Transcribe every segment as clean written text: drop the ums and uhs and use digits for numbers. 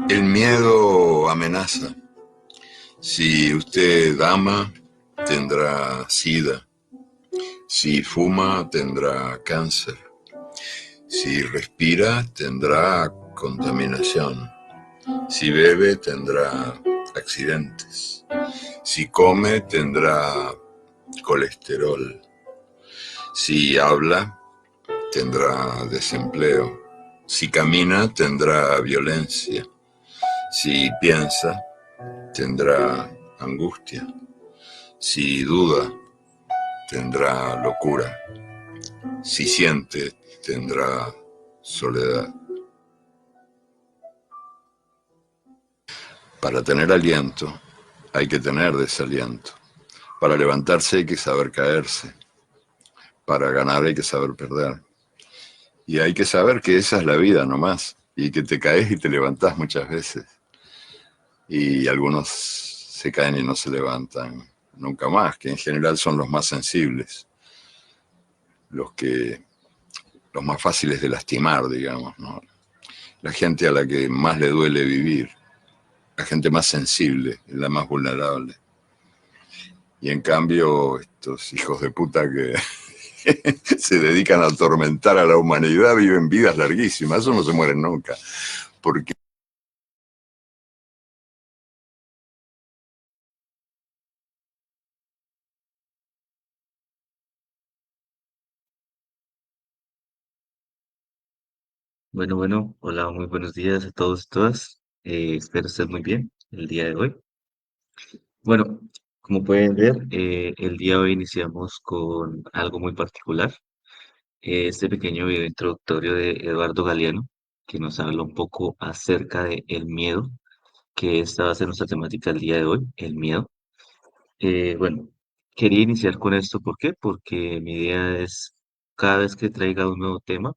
El miedo amenaza. Si usted ama, tendrá sida. Si fuma, tendrá cáncer. Si respira, tendrá contaminación. Si bebe, tendrá accidentes. Si come, tendrá colesterol. Si habla, tendrá desempleo. Si camina, tendrá violencia. Si piensa, tendrá angustia. Si duda, tendrá locura. Si siente, tendrá soledad. Para tener aliento, hay que tener desaliento. Para levantarse hay que saber caerse. Para ganar hay que saber perder. Y hay que saber que esa es la vida nomás. Y que te caes y te levantás muchas veces. Y algunos se caen y no se levantan nunca más, que en general son los más sensibles, los más fáciles de lastimar, digamos, ¿no? La gente a la que más le duele vivir, la gente más sensible, la más vulnerable. Y en cambio, estos hijos de puta que se dedican a atormentar a la humanidad viven vidas larguísimas, eso no se mueren nunca. Porque Hola, muy buenos días a todos y todas. Espero estar muy bien el día de hoy. Bueno, como pueden ver, el día de hoy iniciamos con algo muy particular. Este pequeño video introductorio de Eduardo Galeano, que nos habla un poco acerca de el miedo, que esta va a ser nuestra temática el día de hoy, el miedo. Bueno, quería iniciar con esto, ¿por qué? Porque mi idea es, cada vez que traiga un nuevo tema,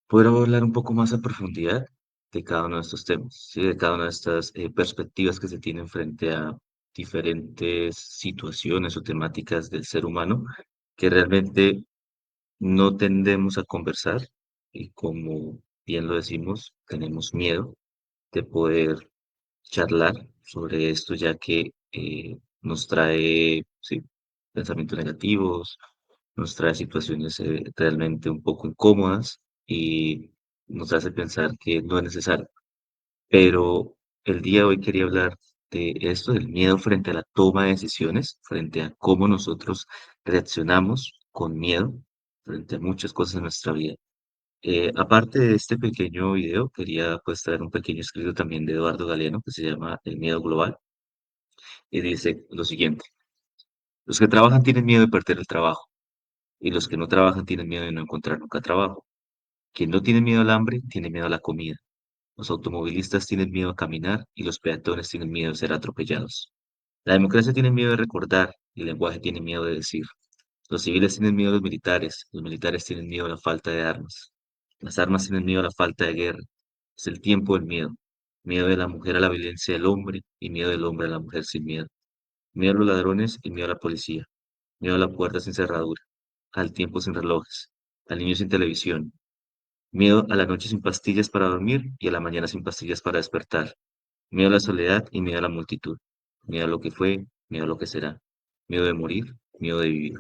poder hablar un poco más a profundidad de cada uno de estos temas, ¿sí? De cada una de estas perspectivas que se tienen frente a diferentes situaciones o temáticas del ser humano que realmente no tendemos a conversar y como bien lo decimos, tenemos miedo de poder charlar sobre esto ya que nos trae, sí, pensamientos negativos, nos trae situaciones realmente un poco incómodas y nos hace pensar que no es necesario. Pero el día de hoy quería hablar de esto, del miedo frente a la toma de decisiones, frente a cómo nosotros reaccionamos con miedo frente a muchas cosas en nuestra vida. Aparte de este pequeño video, quería pues traer un pequeño escrito también de Eduardo Galeano que se llama El miedo global y dice lo siguiente: los que trabajan tienen miedo de perder el trabajo y los que no trabajan tienen miedo de no encontrar nunca trabajo. Quien no tiene miedo al hambre, tiene miedo a la comida. Los automovilistas tienen miedo a caminar y los peatones tienen miedo de ser atropellados. La democracia tiene miedo de recordar y el lenguaje tiene miedo de decir. Los civiles tienen miedo a los militares tienen miedo a la falta de armas. Las armas tienen miedo a la falta de guerra. Es el tiempo del miedo. Miedo de la mujer a la violencia del hombre y miedo del hombre a la mujer sin miedo. Miedo a los ladrones y miedo a la policía. Miedo a la puerta sin cerradura. Al tiempo sin relojes. Al niño sin televisión. Miedo a la noche sin pastillas para dormir y a la mañana sin pastillas para despertar. Miedo a la soledad y miedo a la multitud. Miedo a lo que fue, miedo a lo que será. Miedo de morir, miedo de vivir.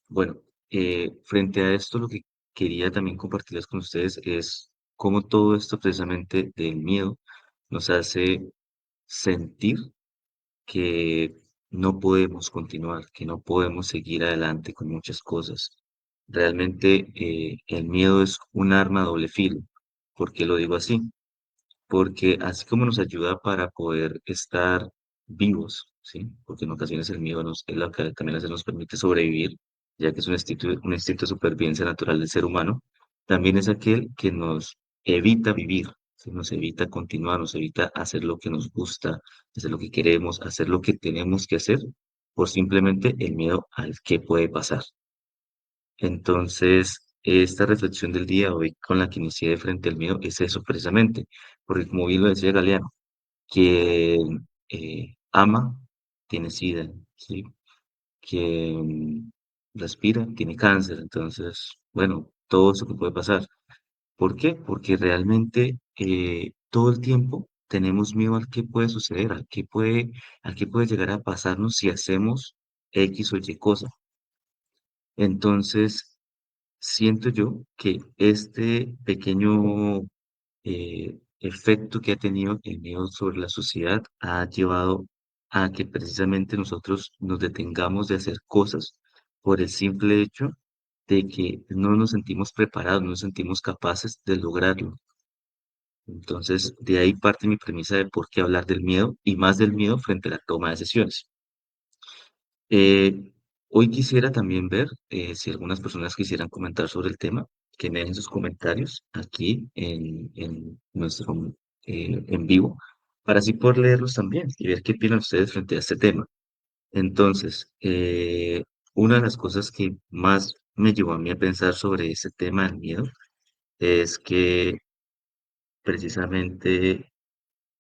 Bueno, frente a esto, lo que quería también compartirles con ustedes es cómo todo esto precisamente del miedo nos hace sentir que no podemos continuar, que no podemos seguir adelante con muchas cosas. Realmente el miedo es un arma a doble filo. ¿Por qué lo digo así? Porque así como nos ayuda para poder estar vivos, ¿sí? Porque en ocasiones el miedo es lo que también nos permite sobrevivir, ya que es un instinto de supervivencia natural del ser humano, también es aquel que nos evita vivir, ¿sí? Nos evita continuar, nos evita hacer lo que nos gusta, hacer lo que queremos, hacer lo que tenemos que hacer, por simplemente el miedo al que puede pasar. Entonces, esta reflexión del día de hoy con la que inicié de frente al miedo es eso precisamente, porque como bien lo decía Galeano, quien ama tiene sida, ¿sí? Quien respira tiene cáncer, entonces, bueno, todo eso que puede pasar. ¿Por qué? Porque realmente todo el tiempo tenemos miedo al que puede suceder, al que puede llegar a pasarnos si hacemos X o Y cosa. Entonces, siento yo que este pequeño efecto que ha tenido el miedo sobre la sociedad ha llevado a que precisamente nosotros nos detengamos de hacer cosas por el simple hecho de que no nos sentimos preparados, no nos sentimos capaces de lograrlo. Entonces, de ahí parte mi premisa de por qué hablar del miedo y más del miedo frente a la toma de decisiones. Eh, Hoy quisiera también ver si algunas personas quisieran comentar sobre el tema, que me dejen sus comentarios aquí en nuestro en vivo, para así poder leerlos también y ver qué opinan ustedes frente a este tema. Entonces, una de las cosas que más me llevó a mí a pensar sobre ese tema del miedo es que precisamente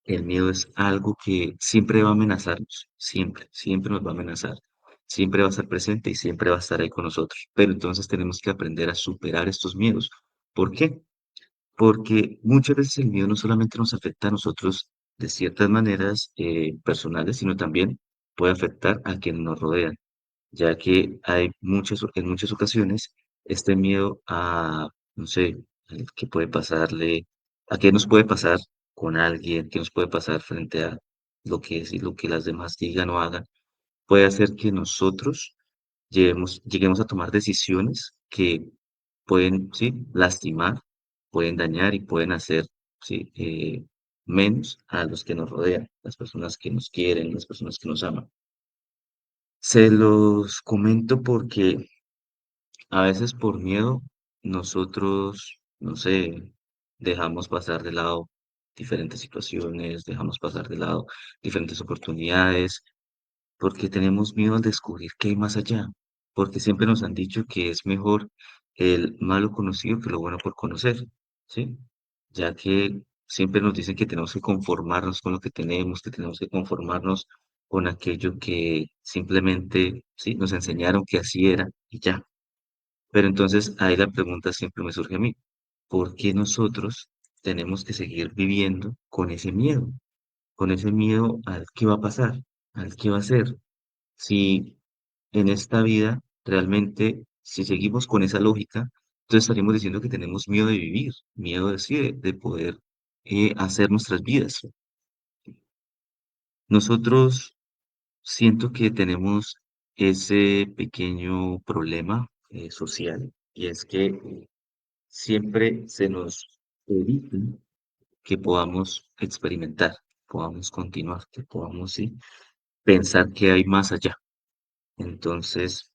el miedo es algo que siempre va a amenazarnos, siempre, siempre nos va a amenazar, siempre va a estar presente y siempre va a estar ahí con nosotros. Pero entonces tenemos que aprender a superar estos miedos. ¿Por qué? Porque muchas veces el miedo no solamente nos afecta a nosotros de ciertas maneras personales, sino también puede afectar a quienes nos rodean, ya que hay en muchas ocasiones este miedo a, no sé, al que puede pasarle, a qué nos puede pasar con alguien, qué nos puede pasar frente a lo que es y lo que las demás digan o hagan, puede hacer que nosotros lleguemos a tomar decisiones que pueden, sí, lastimar, pueden dañar y pueden hacer, sí, menos a los que nos rodean, las personas que nos quieren, las personas que nos aman. Se los comento porque a veces por miedo nosotros, no sé, dejamos pasar de lado diferentes situaciones, dejamos pasar de lado diferentes oportunidades, porque tenemos miedo al descubrir qué hay más allá, porque siempre nos han dicho que es mejor el malo conocido que lo bueno por conocer, ¿sí? Ya que siempre nos dicen que tenemos que conformarnos con lo que tenemos, que tenemos que conformarnos con aquello que simplemente, sí, nos enseñaron que así era y ya. Pero entonces ahí la pregunta siempre me surge a mí, ¿por qué nosotros tenemos que seguir viviendo con ese miedo al qué va a pasar, al qué va a ser? Si en esta vida realmente, si seguimos con esa lógica, entonces estaríamos diciendo que tenemos miedo de vivir, miedo de, sí, de poder hacer nuestras vidas. Nosotros siento que tenemos ese pequeño problema social y es que siempre se nos evita que podamos experimentar, podamos continuar, que podamos, sí, pensar que hay más allá. Entonces,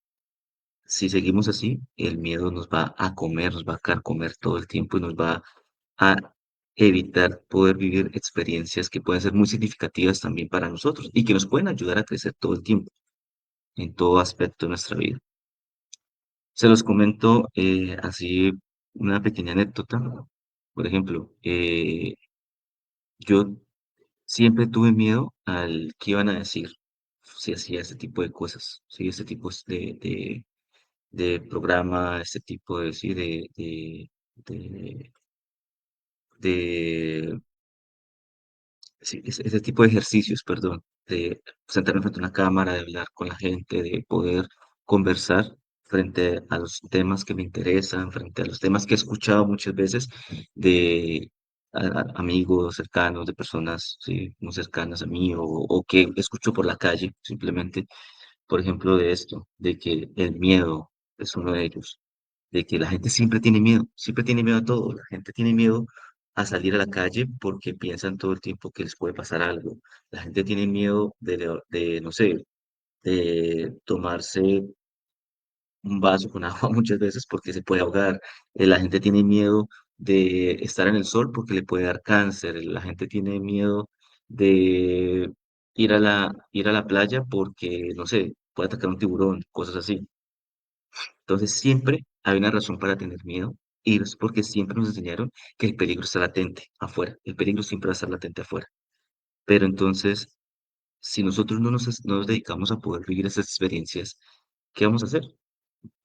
si seguimos así, el miedo nos va a comer, nos va a carcomer todo el tiempo y nos va a evitar poder vivir experiencias que pueden ser muy significativas también para nosotros y que nos pueden ayudar a crecer todo el tiempo, en todo aspecto de nuestra vida. Se los comento así una pequeña anécdota. Por ejemplo, yo siempre tuve miedo al que iban a decir si hacía ese tipo de cosas, si ese tipo de programa, este tipo de, sí, de, de sí, ese tipo de ejercicios, perdón, de sentarme frente a una cámara, de hablar con la gente, de poder conversar frente a los temas que me interesan, frente a los temas que he escuchado muchas veces de amigos cercanos, de personas sí, muy cercanas a mí o que escucho por la calle, simplemente, por ejemplo, de esto, de que el miedo es uno de ellos, de que la gente siempre tiene miedo a todo, la gente tiene miedo a salir a la calle porque piensan todo el tiempo que les puede pasar algo. La gente tiene miedo no sé, de tomarse un vaso con agua muchas veces porque se puede ahogar. La gente tiene miedo de estar en el sol porque le puede dar cáncer. La gente tiene miedo de ir a la playa porque, no sé, puede atacar un tiburón, cosas así. Entonces siempre hay una razón para tener miedo y es porque siempre nos enseñaron que el peligro está latente afuera. El peligro siempre va a estar latente afuera. Pero entonces, si nosotros no nos dedicamos a poder vivir esas experiencias, ¿qué vamos a hacer?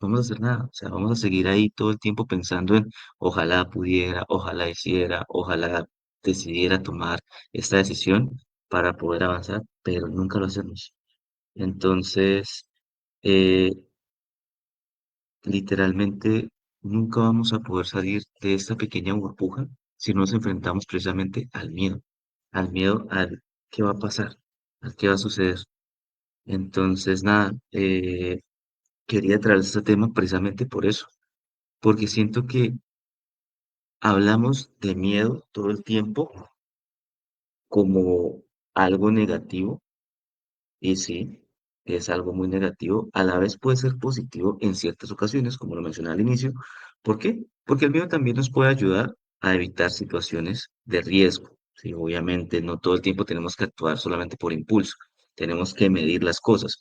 vamos a hacer nada. O sea, vamos a seguir ahí todo el tiempo pensando en ojalá pudiera, ojalá hiciera, ojalá decidiera tomar esta decisión para poder avanzar, pero nunca lo hacemos. Entonces, eh, literalmente nunca vamos a poder salir de esta pequeña burbuja si no nos enfrentamos precisamente al miedo al qué va a pasar, al qué va a suceder. Entonces, nada, quería traer este tema precisamente por eso, porque siento que hablamos de miedo todo el tiempo como algo negativo, y sí, es algo muy negativo. A la vez puede ser positivo en ciertas ocasiones, como lo mencioné al inicio. ¿Por qué? Porque el miedo también nos puede ayudar a evitar situaciones de riesgo. Sí, obviamente no todo el tiempo tenemos que actuar solamente por impulso. Tenemos que medir las cosas.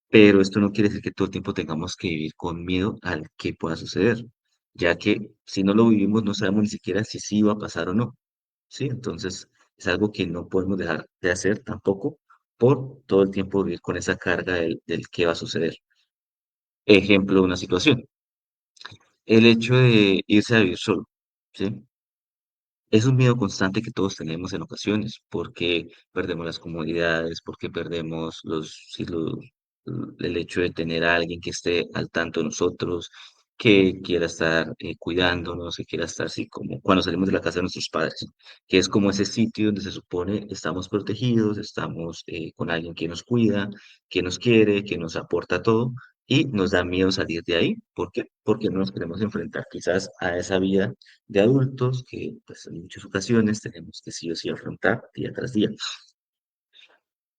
Pero esto no quiere decir que todo el tiempo tengamos que vivir con miedo al que pueda suceder, ya que si no lo vivimos no sabemos ni siquiera si sí va a pasar o no. ¿Sí? Entonces, es algo que no podemos dejar de hacer tampoco por todo el tiempo vivir con esa carga del qué va a suceder. Ejemplo de una situación, el hecho de irse a vivir solo, ¿sí? Es un miedo constante que todos tenemos en ocasiones, porque perdemos las comodidades, porque perdemos el hecho de tener a alguien que esté al tanto de nosotros, que quiera estar cuidándonos, que quiera estar así como cuando salimos de la casa de nuestros padres, que es como ese sitio donde se supone estamos protegidos, estamos con alguien que nos cuida, que nos quiere, que nos aporta todo, y nos da miedo salir de ahí. ¿Por qué? Porque no nos queremos enfrentar quizás a esa vida de adultos que pues en muchas ocasiones tenemos que sí o sí afrontar día tras día.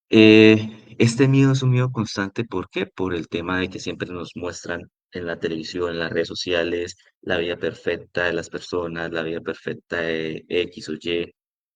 Este miedo es un miedo constante, ¿por qué? Por el tema de que siempre nos muestran en la televisión, en las redes sociales, la vida perfecta de las personas, la vida perfecta de X o Y,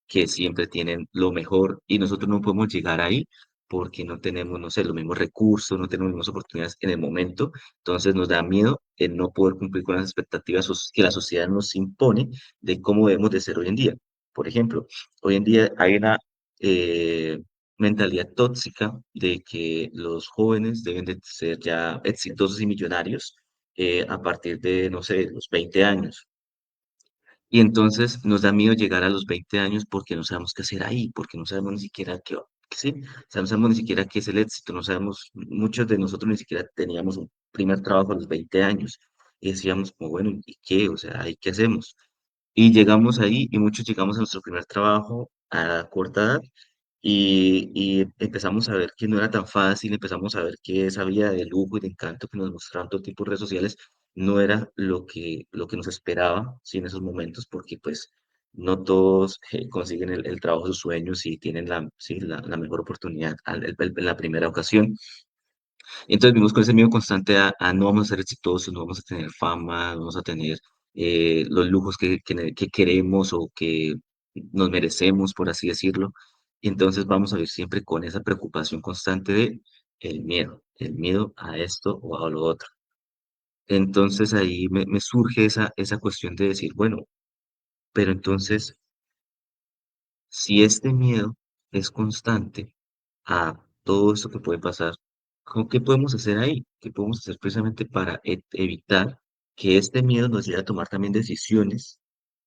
que siempre tienen lo mejor y nosotros no podemos llegar ahí porque no tenemos, no sé, los mismos recursos, no tenemos las mismas oportunidades en el momento. Entonces nos da miedo el no poder cumplir con las expectativas que la sociedad nos impone de cómo debemos de ser hoy en día. Por ejemplo, hoy en día hay una eh, mentalidad tóxica de que los jóvenes deben de ser ya exitosos y millonarios a partir de, no sé, los 20 años. Y entonces nos da miedo llegar a los 20 años porque no sabemos qué hacer ahí, porque no sabemos ni siquiera sí, o sea, no sabemos ni siquiera qué es el éxito, no sabemos, muchos de nosotros ni siquiera teníamos un primer trabajo a los 20 años. Y decíamos como, bueno, ¿y qué? O sea, ¿y qué hacemos? Y llegamos ahí y muchos llegamos a nuestro primer trabajo a corta edad y empezamos a ver que no era tan fácil, empezamos a ver que esa vida de lujo y de encanto que nos mostraban todo tipo de redes sociales no era lo que nos esperaba, sí, en esos momentos, porque pues no todos consiguen el trabajo de sus sueños y tienen sí, la mejor oportunidad en la primera ocasión. Entonces vivimos con ese miedo constante a no vamos a ser exitosos, no vamos a tener fama, no vamos a tener los lujos que queremos o que nos merecemos, por así decirlo. Y entonces vamos a vivir siempre con esa preocupación constante de el miedo a esto o a lo otro. Entonces ahí me surge esa cuestión de decir, bueno, pero entonces, si este miedo es constante a todo esto que puede pasar, ¿qué podemos hacer ahí? ¿Qué podemos hacer precisamente para evitar que este miedo nos lleve a tomar también decisiones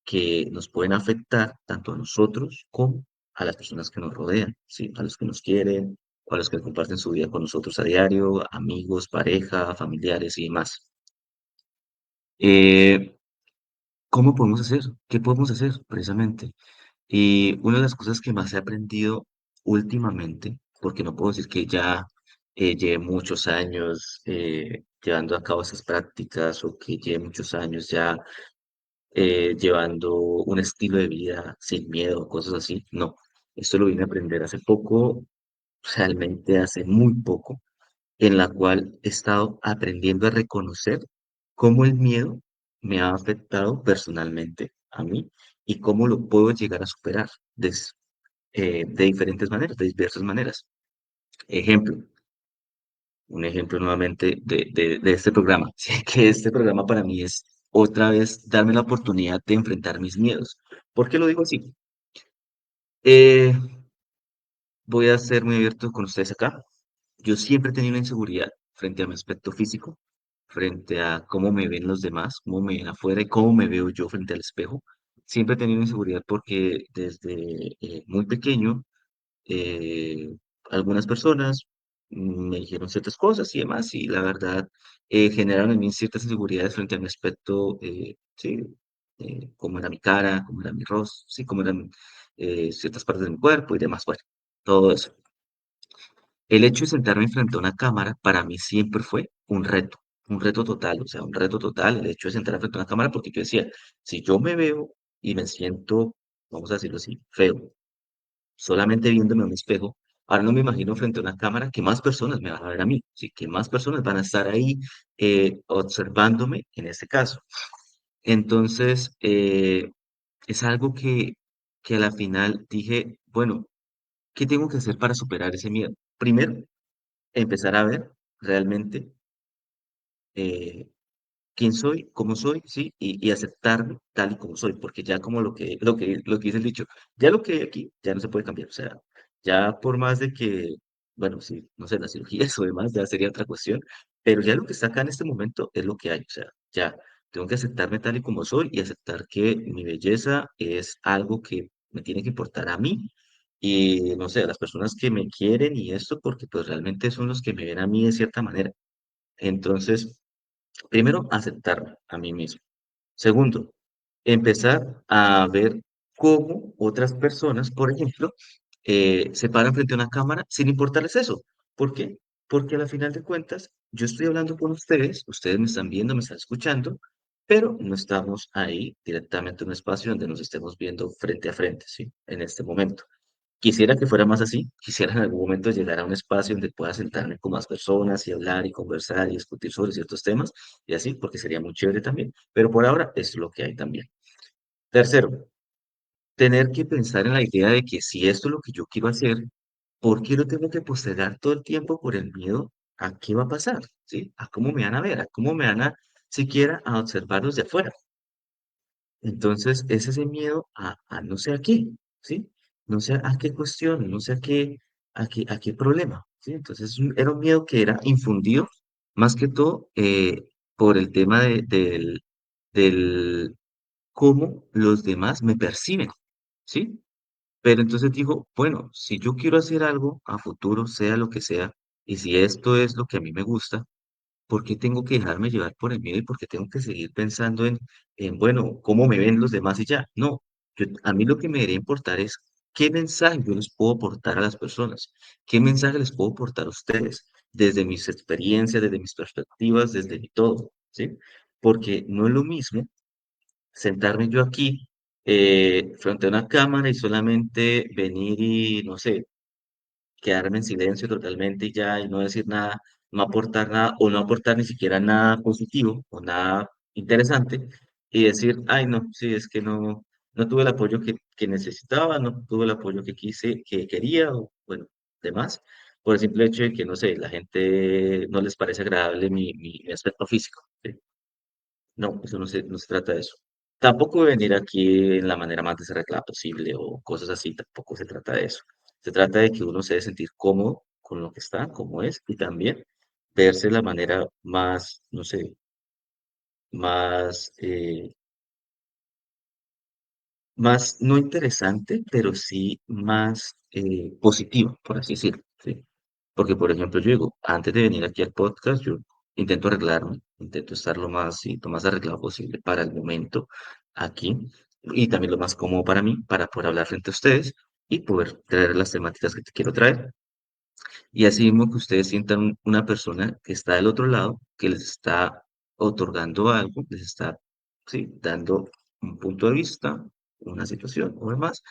que nos pueden afectar tanto a nosotros como a las personas que nos rodean, ¿sí? A los que nos quieren, o a los que comparten su vida con nosotros a diario, amigos, pareja, familiares y demás. Eh, ¿Cómo podemos hacer? ¿Qué podemos hacer precisamente? Y una de las cosas que más he aprendido últimamente, porque no puedo decir que ya lleve muchos años llevando a cabo esas prácticas o que lleve muchos años ya llevando un estilo de vida sin miedo o cosas así, no. Esto lo vine a aprender hace poco, realmente hace muy poco, en la cual he estado aprendiendo a reconocer cómo el miedo me ha afectado personalmente a mí y cómo lo puedo llegar a superar de diferentes maneras, de diversas maneras. Ejemplo, un ejemplo nuevamente de este programa. Sí, que este programa para mí es otra vez darme la oportunidad de enfrentar mis miedos. ¿Por qué lo digo así? Eh, Voy a ser muy abierto con ustedes acá. Yo siempre he tenido una inseguridad frente a mi aspecto físico, frente a cómo me ven los demás, cómo me ven afuera y cómo me veo yo frente al espejo. Siempre he tenido inseguridad porque desde muy pequeño eh, algunas personas me dijeron ciertas cosas y demás, y la verdad generaron en mí ciertas inseguridades frente a mi aspecto, sí, cómo era mi cara, cómo era mi rostro, sí, cómo eran ciertas partes de mi cuerpo y demás, bueno, todo eso. El hecho de sentarme frente a una cámara para mí siempre fue un reto total, o sea, un reto total el hecho de sentarme frente a una cámara porque yo decía, si yo me veo y me siento, vamos a decirlo así, feo, solamente viéndome a un espejo, ahora no me imagino frente a una cámara que más personas me van a ver a mí, sí, que más personas van a estar ahí observándome en este caso. Entonces, es algo que a la final dije, bueno, ¿qué tengo que hacer para superar ese miedo? Primero, empezar a ver realmente eh, quién soy, cómo soy, ¿sí? Y aceptarme tal y como soy, porque ya como lo que dice el dicho, ya lo que hay aquí ya no se puede cambiar, o sea, ya por más de que, bueno, sí, no sé, las cirugías o demás ya sería otra cuestión, pero ya lo que está acá en este momento es lo que hay, o sea, ya tengo que aceptarme tal y como soy y aceptar que mi belleza es algo que me tiene que importar a mí y, no sé, a las personas que me quieren y esto, porque pues realmente son los que me ven a mí de cierta manera. Entonces, primero, aceptarme a mí mismo. Segundo, empezar a ver cómo otras personas, por ejemplo, se paran frente a una cámara sin importarles eso. ¿Por qué? Porque a la final de cuentas, yo estoy hablando con ustedes me están viendo, me están escuchando, pero no estamos ahí directamente en un espacio donde nos estemos viendo frente a frente, ¿sí? En este momento. Quisiera que fuera más así, quisiera en algún momento llegar a un espacio donde pueda sentarme con más personas y hablar y conversar y discutir sobre ciertos temas y así, porque sería muy chévere también. Pero por ahora es lo que hay también. Tercero, tener que pensar en la idea de que si esto es lo que yo quiero hacer, ¿por qué lo tengo que postergar todo el tiempo por el miedo a qué va a pasar? ¿Sí? A cómo me van a ver, a cómo me van a siquiera a observarlos de afuera. Entonces, es ese miedo a no sé a qué, ¿sí? No sé a qué cuestión, no sé a qué problema, ¿sí? Entonces, era un miedo que era infundido, más que todo, por el tema del cómo los demás me perciben, ¿sí? Pero entonces digo, bueno, si yo quiero hacer algo a futuro, sea lo que sea, y si esto es lo que a mí me gusta, ¿por qué tengo que dejarme llevar por el miedo y por qué tengo que seguir pensando bueno, cómo me ven los demás y ya? No, a mí lo que me debería importar es qué mensaje yo les puedo aportar a las personas, qué mensaje les puedo aportar a ustedes, desde mis experiencias, desde mis perspectivas, desde mi todo, ¿sí? Porque no es lo mismo sentarme yo aquí frente a una cámara y solamente venir y, no sé, quedarme en silencio totalmente y ya, y no decir nada, no aportar nada, o no aportar ni siquiera nada positivo o nada interesante, y decir, ay, no, sí, es que no tuve el apoyo que necesitaba, no tuve el apoyo que quise, que quería, o bueno, demás, por el simple hecho de que, no sé, la gente no les parece agradable mi aspecto físico. ¿Sí? No, eso no se trata de eso. Tampoco de venir aquí en la manera más desarreglada posible o cosas así, tampoco se trata de eso. Se trata de que uno se debe sentir cómodo con lo que está, como es, y también verse de la manera más, no sé, más, más no interesante, pero sí más positiva, por así decirlo, ¿sí? Porque, por ejemplo, yo digo, antes de venir aquí al podcast, yo intento arreglarme, intento estar lo más arreglado posible para el momento aquí y también lo más cómodo para mí, para poder hablar frente a ustedes y poder traer las temáticas que te quiero traer. Y así mismo que ustedes sientan una persona que está del otro lado, que les está otorgando algo, les está, sí, dando un punto de vista, una situación o demás,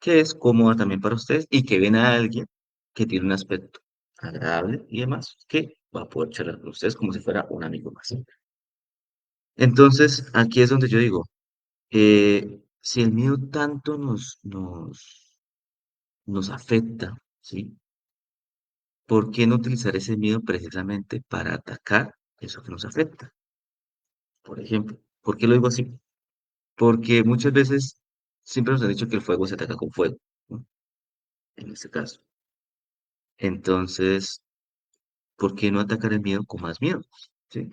que es cómoda también para ustedes y que ven a alguien que tiene un aspecto agradable y demás, que va a poder charlar con ustedes como si fuera un amigo más. Entonces, aquí es donde yo digo, si el miedo tanto nos afecta, ¿sí? ¿Por qué no utilizar ese miedo precisamente para atacar eso que nos afecta? Por ejemplo, ¿por qué lo digo así? Porque muchas veces siempre nos han dicho que el fuego se ataca con fuego, ¿no? En este caso. Entonces, ¿por qué no atacar el miedo con más miedo? ¿Sí?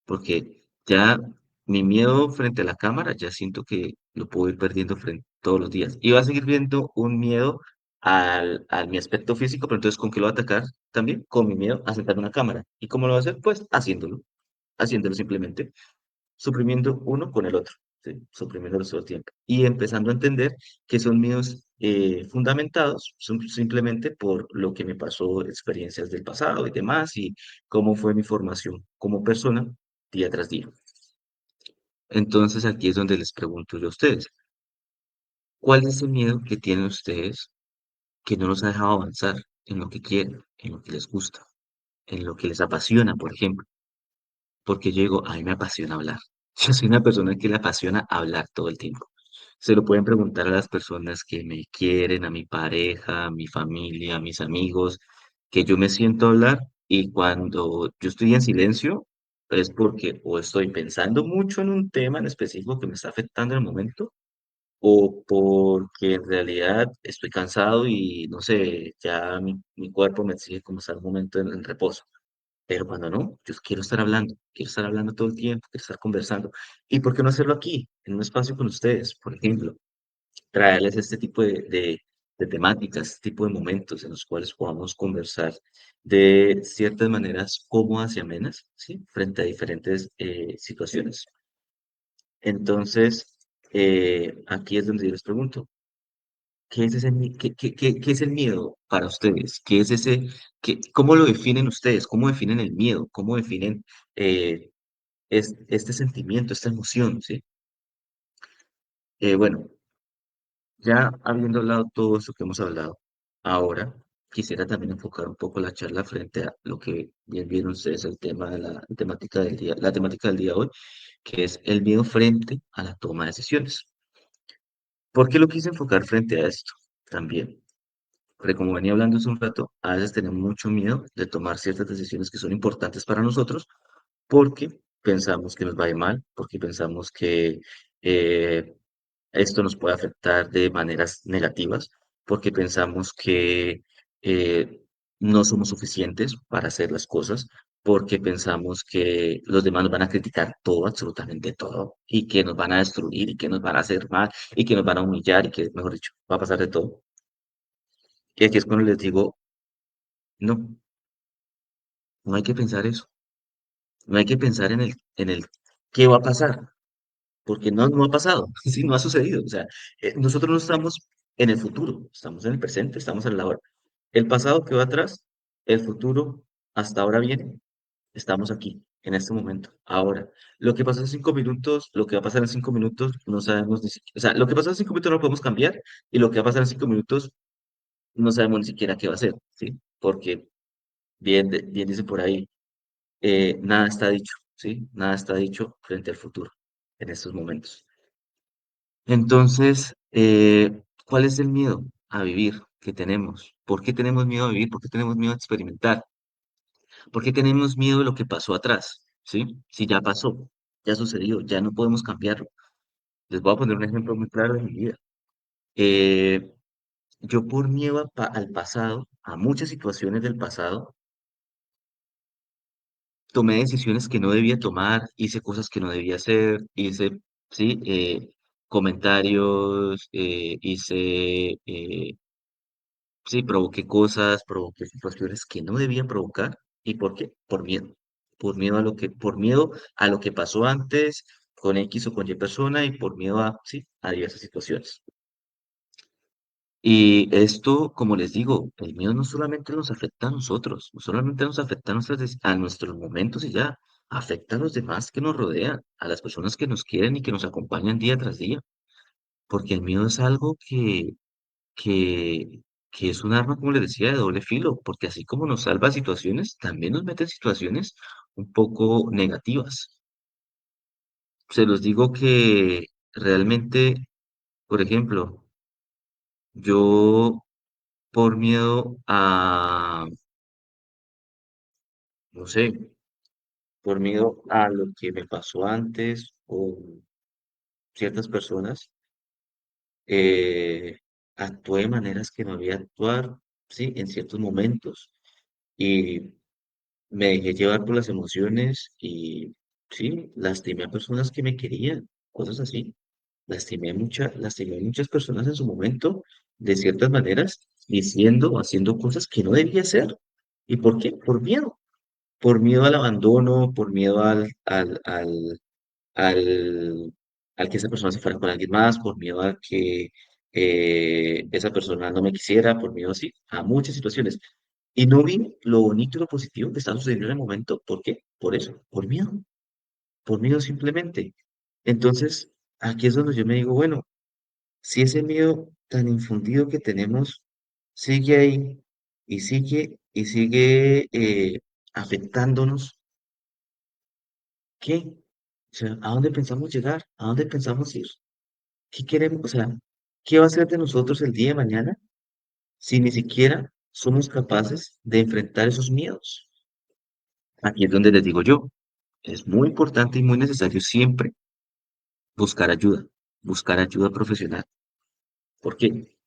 porque ya mi miedo frente a la cámara, ya siento que lo puedo ir perdiendo frente todos los días. Y va a seguir viendo un miedo a mi aspecto físico, pero entonces, ¿con qué lo va a atacar? También con mi miedo a sentarme en una cámara. ¿Y cómo lo va a hacer? Pues haciéndolo simplemente, suprimiendo uno con el otro, ¿sí? Suprimiéndolos todo el tiempo. Y empezando a entender que son miedos fundamentados, son simplemente por lo que me pasó, experiencias del pasado y demás, y cómo fue mi formación como persona día tras día. Entonces aquí es donde les pregunto yo a ustedes, ¿cuál es el miedo que tienen ustedes que no los ha dejado avanzar en lo que quieren, en lo que les gusta, en lo que les apasiona, por ejemplo? Porque yo digo, a mí me apasiona hablar. Yo soy una persona que le apasiona hablar todo el tiempo. Se lo pueden preguntar a las personas que me quieren, a mi pareja, a mi familia, a mis amigos, que yo me siento a hablar y cuando yo estoy en silencio es porque o estoy pensando mucho en un tema en específico que me está afectando en el momento o porque en realidad estoy cansado y no sé, ya mi cuerpo me exige como estar un momento en reposo. Pero cuando no, yo quiero estar hablando todo el tiempo, quiero estar conversando. ¿Y por qué no hacerlo aquí, en un espacio con ustedes, por ejemplo? Traerles este tipo de temáticas, este tipo de momentos en los cuales podamos conversar de ciertas maneras cómodas y amenas, ¿sí? Frente a diferentes situaciones. Entonces, aquí es donde yo les pregunto, ¿qué es ese, qué es el miedo para ustedes? ¿Qué es ese, cómo lo definen ustedes? ¿Cómo definen el miedo? ¿Cómo definen eh, este sentimiento, esta emoción, ¿sí? Bueno, ya habiendo hablado todo esto que hemos hablado, ahora quisiera también enfocar un poco la charla frente a lo que bien vieron ustedes, el tema de la temática del día, la temática del día de hoy, que es el miedo frente a la toma de decisiones. ¿Por qué lo quise enfocar frente a esto? También. Porque como venía hablando hace un rato, a veces tenemos mucho miedo de tomar ciertas decisiones que son importantes para nosotros porque pensamos que nos va a ir mal, porque pensamos que eh, esto nos puede afectar de maneras negativas, porque pensamos que eh, no somos suficientes para hacer las cosas, porque pensamos que los demás nos van a criticar todo, absolutamente todo, y que nos van a destruir, y que nos van a hacer mal, y que nos van a humillar, y que, mejor dicho, va a pasar de todo. Y aquí es cuando les digo, no, no hay que pensar eso. No hay que pensar en el qué va a pasar, porque no ha pasado, sí, no ha sucedido. O sea, nosotros no estamos en el futuro, estamos en el presente, estamos en la hora. El pasado quedó atrás, el futuro hasta ahora viene, estamos aquí, en este momento, ahora. Lo que pasó en 5 minutos, lo que va a pasar en 5 minutos, no sabemos ni siquiera, o sea, lo que pasó en 5 minutos no lo podemos cambiar, y lo que va a pasar en 5 minutos, no sabemos ni siquiera qué va a ser, ¿sí? Porque bien, bien dice por ahí, nada está dicho, ¿sí? Nada está dicho frente al futuro en estos momentos. Entonces, ¿cuál es el miedo a vivir que tenemos? ¿Por qué tenemos miedo a vivir? ¿Por qué tenemos miedo a experimentar? ¿Por qué tenemos miedo de lo que pasó atrás? ¿Sí? Si ya pasó, ya sucedió, ya no podemos cambiarlo. Les voy a poner un ejemplo muy claro de mi vida. Eh, yo por miedo al pasado, a muchas situaciones del pasado, tomé decisiones que no debía tomar, hice cosas que no debía hacer, hice, sí, comentarios, sí, provoqué cosas, provoqué situaciones que no debía provocar. ¿Y por qué? Por miedo. Por miedo a lo que pasó antes con X o con Y persona y por miedo a, sí, a diversas situaciones. Y esto, como les digo, el miedo no solamente nos afecta a nosotros, no solamente nos afecta a, a nuestros momentos y ya, afecta a los demás que nos rodean, a las personas que nos quieren y que nos acompañan día tras día, porque el miedo es algo que, que es un arma, como les decía, de doble filo, porque así como nos salva situaciones, también nos mete en situaciones un poco negativas. Se los digo que realmente, por ejemplo, yo por miedo a, no sé, por miedo a lo que me pasó antes con ciertas personas, eh, actué de maneras que no había actuar, sí, en ciertos momentos y me dejé llevar por las emociones y sí, lastimé a personas que me querían, cosas así. Lastimé muchas personas en su momento, de ciertas maneras, diciendo o haciendo cosas que no debía hacer. ¿Y por qué? Por miedo al abandono, por miedo al, al que esa persona se fuera con alguien más, por miedo a que esa persona no me quisiera, por miedo así, a muchas situaciones. Y no vi lo bonito y lo positivo que está sucediendo en el momento. ¿Por qué? Por eso, por miedo simplemente. Entonces, aquí es donde yo me digo, bueno, si ese miedo tan infundido que tenemos sigue ahí y sigue afectándonos, ¿qué? O sea, ¿a dónde pensamos llegar? ¿A dónde pensamos ir? ¿Qué queremos? O sea, ¿qué va a ser de nosotros el día de mañana si ni siquiera somos capaces de enfrentar esos miedos? Aquí es donde les digo yo, es muy importante y muy necesario siempre buscar ayuda profesional. ¿Por qué?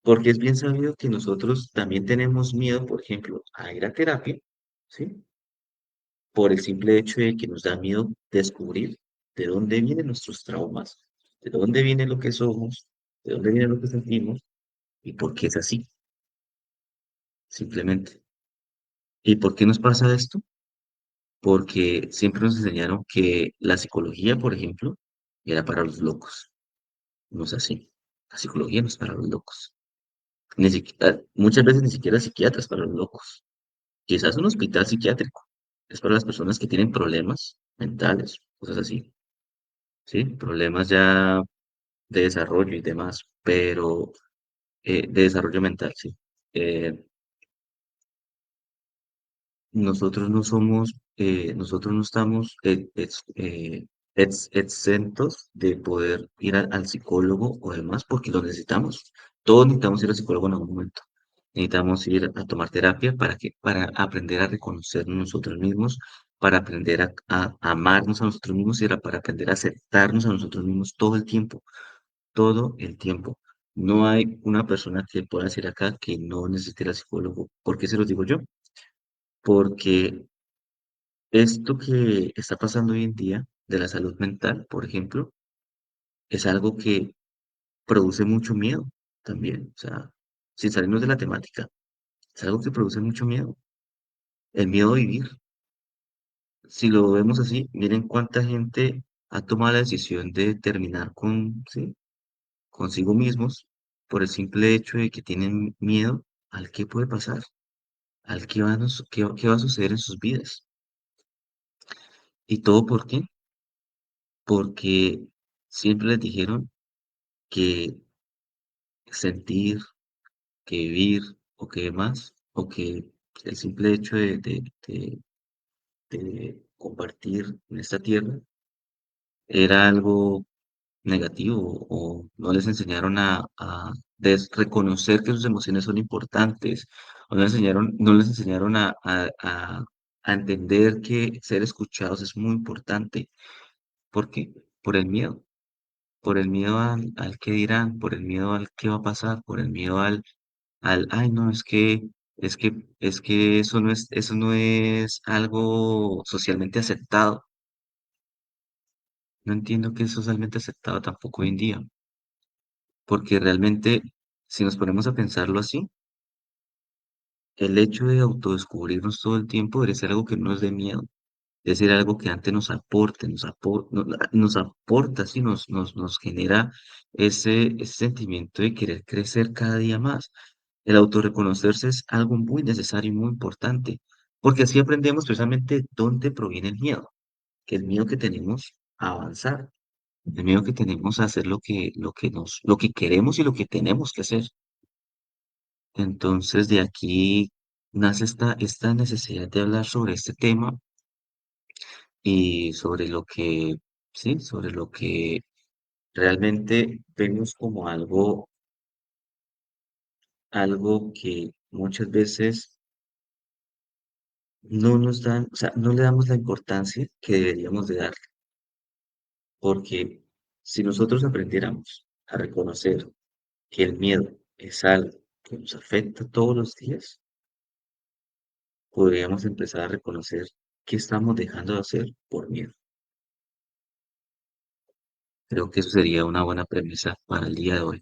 Porque es bien sabido que nosotros también tenemos miedo, por ejemplo, a ir a terapia, ¿sí? Por el simple hecho de que nos da miedo descubrir de dónde vienen nuestros traumas, de dónde viene lo que somos, de dónde viene lo que sentimos y por qué es así, simplemente. ¿Y por qué nos pasa esto? Porque siempre nos enseñaron que la psicología, por ejemplo, era para los locos. No es así. La psicología no es para los locos. Muchas veces ni siquiera psiquiatras para los locos. Quizás un hospital psiquiátrico es para las personas que tienen problemas mentales, cosas así, ¿sí? Problemas ya de desarrollo y demás, pero de desarrollo mental, sí. Eh, nosotros no estamos exentos de poder ir al psicólogo o demás porque lo necesitamos. Todos necesitamos ir al psicólogo en algún momento. Necesitamos ir a tomar terapia para aprender a reconocernos nosotros mismos, para aprender a amarnos a nosotros mismos y para aprender a aceptarnos a nosotros mismos todo el tiempo. No hay una persona que pueda decir acá que no necesite ir al psicólogo. ¿Por qué se los digo yo? Porque esto que está pasando hoy en día de la salud mental, por ejemplo, es algo que produce mucho miedo también. O sea, sin salirnos de la temática, es algo que produce mucho miedo. El miedo a vivir. Si lo vemos así, miren cuánta gente ha tomado la decisión de terminar ¿sí? Consigo mismos por el simple hecho de que tienen miedo al qué puede pasar, al qué va a suceder en sus vidas. ¿Y todo por qué? Porque siempre les dijeron que sentir, que vivir o que demás, o que el simple hecho de compartir en esta tierra era algo negativo o no les enseñaron a reconocer que sus emociones son importantes o no les enseñaron a entender que ser escuchados es muy importante. ¿Por qué? Por el miedo, por el miedo al qué dirán, por el miedo al qué va a pasar, por el miedo ay, no, es que eso no es algo socialmente aceptado. No entiendo que es socialmente aceptado tampoco hoy en día. Porque realmente, si nos ponemos a pensarlo así, el hecho de autodescubrirnos todo el tiempo debe ser algo que no nos dé miedo, debe ser algo que antes nos aporte, nos aporta, sí, nos genera ese sentimiento de querer crecer cada día más. El autorreconocerse es algo muy necesario y muy importante, porque así aprendemos precisamente dónde proviene el miedo, que el miedo que tenemos a avanzar, el miedo que tenemos a hacer lo que queremos y lo que tenemos que hacer. Entonces, de aquí nace esta necesidad de hablar sobre este tema y sobre sí, sobre lo que realmente vemos como algo que muchas veces no nos dan, o sea, no le damos la importancia que deberíamos de dar, porque si nosotros aprendiéramos a reconocer que el miedo es algo que nos afecta todos los días, podríamos empezar a reconocer qué estamos dejando de hacer por miedo. Creo que eso sería una buena premisa para el día de hoy.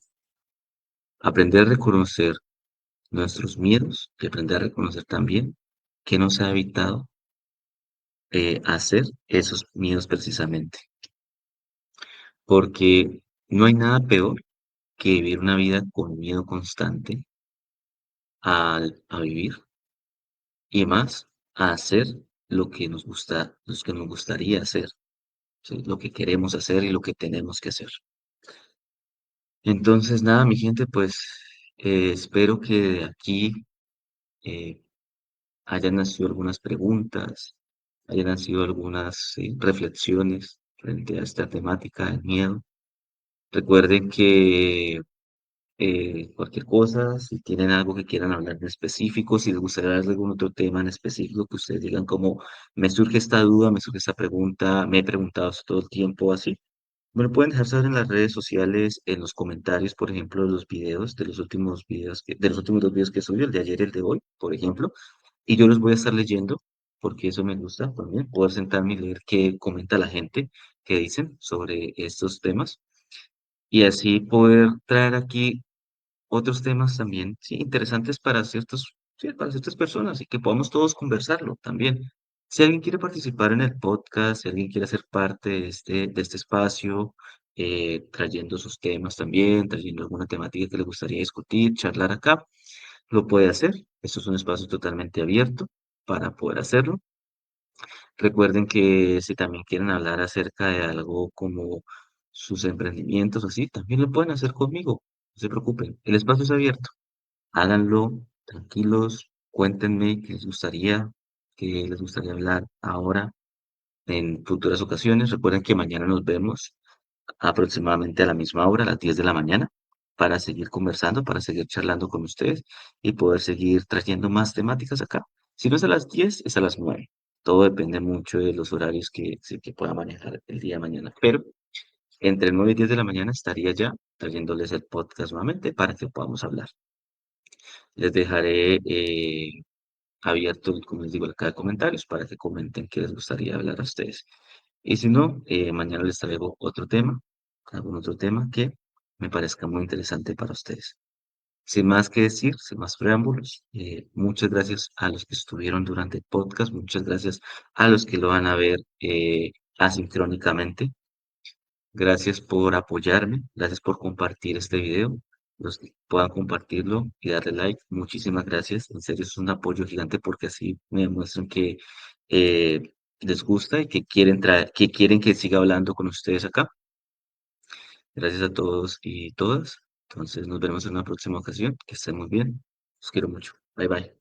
Aprender a reconocer nuestros miedos y aprender a reconocer también que nos ha evitado hacer esos miedos precisamente. Porque no hay nada peor que vivir una vida con miedo constante a vivir y más a hacer lo que nos gusta, lo que nos gustaría hacer, ¿sí? Lo que queremos hacer y lo que tenemos que hacer. Entonces, nada, mi gente, pues espero que de aquí eh, hayan nacido algunas preguntas, hayan nacido algunas reflexiones frente a esta temática del miedo. Recuerden que cualquier cosa, si tienen algo que quieran hablar en específico, si les gustaría hablar de algún otro tema en específico, que ustedes digan como, me surge esta duda, me surge esta pregunta, me he preguntado esto todo el tiempo, así. Me lo pueden dejar saber en las redes sociales, en los comentarios, por ejemplo, de los videos, de los últimos videos, de los últimos dos videos que subí, el de ayer y el de hoy, por ejemplo, y yo los voy a estar leyendo, porque eso me gusta también, poder sentarme y leer qué comenta la gente, qué dicen sobre estos temas, y así poder traer aquí otros temas también, sí, interesantes para ciertos, sí, para ciertas personas y que podamos todos conversarlo también. Si alguien quiere participar en el podcast, si alguien quiere ser parte de este espacio, trayendo sus temas también, trayendo alguna temática que le gustaría discutir, charlar acá, lo puede hacer. Esto es un espacio totalmente abierto para poder hacerlo. Recuerden que si también quieren hablar acerca de algo como sus emprendimientos, así, también lo pueden hacer conmigo. No se preocupen, el espacio es abierto. Háganlo, tranquilos, cuéntenme qué les gustaría hablar ahora en futuras ocasiones. Recuerden que mañana nos vemos aproximadamente a la misma hora, a las 10 de la mañana, para seguir conversando, para seguir charlando con ustedes y poder seguir trayendo más temáticas acá. Si no es a las 10, es a las 9. Todo depende mucho de los horarios que pueda manejar el día de mañana. Pero entre 9 y 10 de la mañana estaría ya trayéndoles el podcast nuevamente para que podamos hablar. Les dejaré abierto, como les digo, la caja de comentarios para que comenten qué les gustaría hablar a ustedes. Y si no, mañana les traigo otro tema, algún otro tema que me parezca muy interesante para ustedes. Sin más que decir, sin más preámbulos, muchas gracias a los que estuvieron durante el podcast, muchas gracias a los que lo van a ver asincrónicamente. Gracias por apoyarme, gracias por compartir este video. Los que puedan compartirlo y darle like, muchísimas gracias. En serio, es un apoyo gigante porque así me demuestran que eh, les gusta y que quieren que quieren que siga hablando con ustedes acá. Gracias a todos y todas. Entonces nos veremos en una próxima ocasión. Que estén muy bien. Los quiero mucho. Bye bye.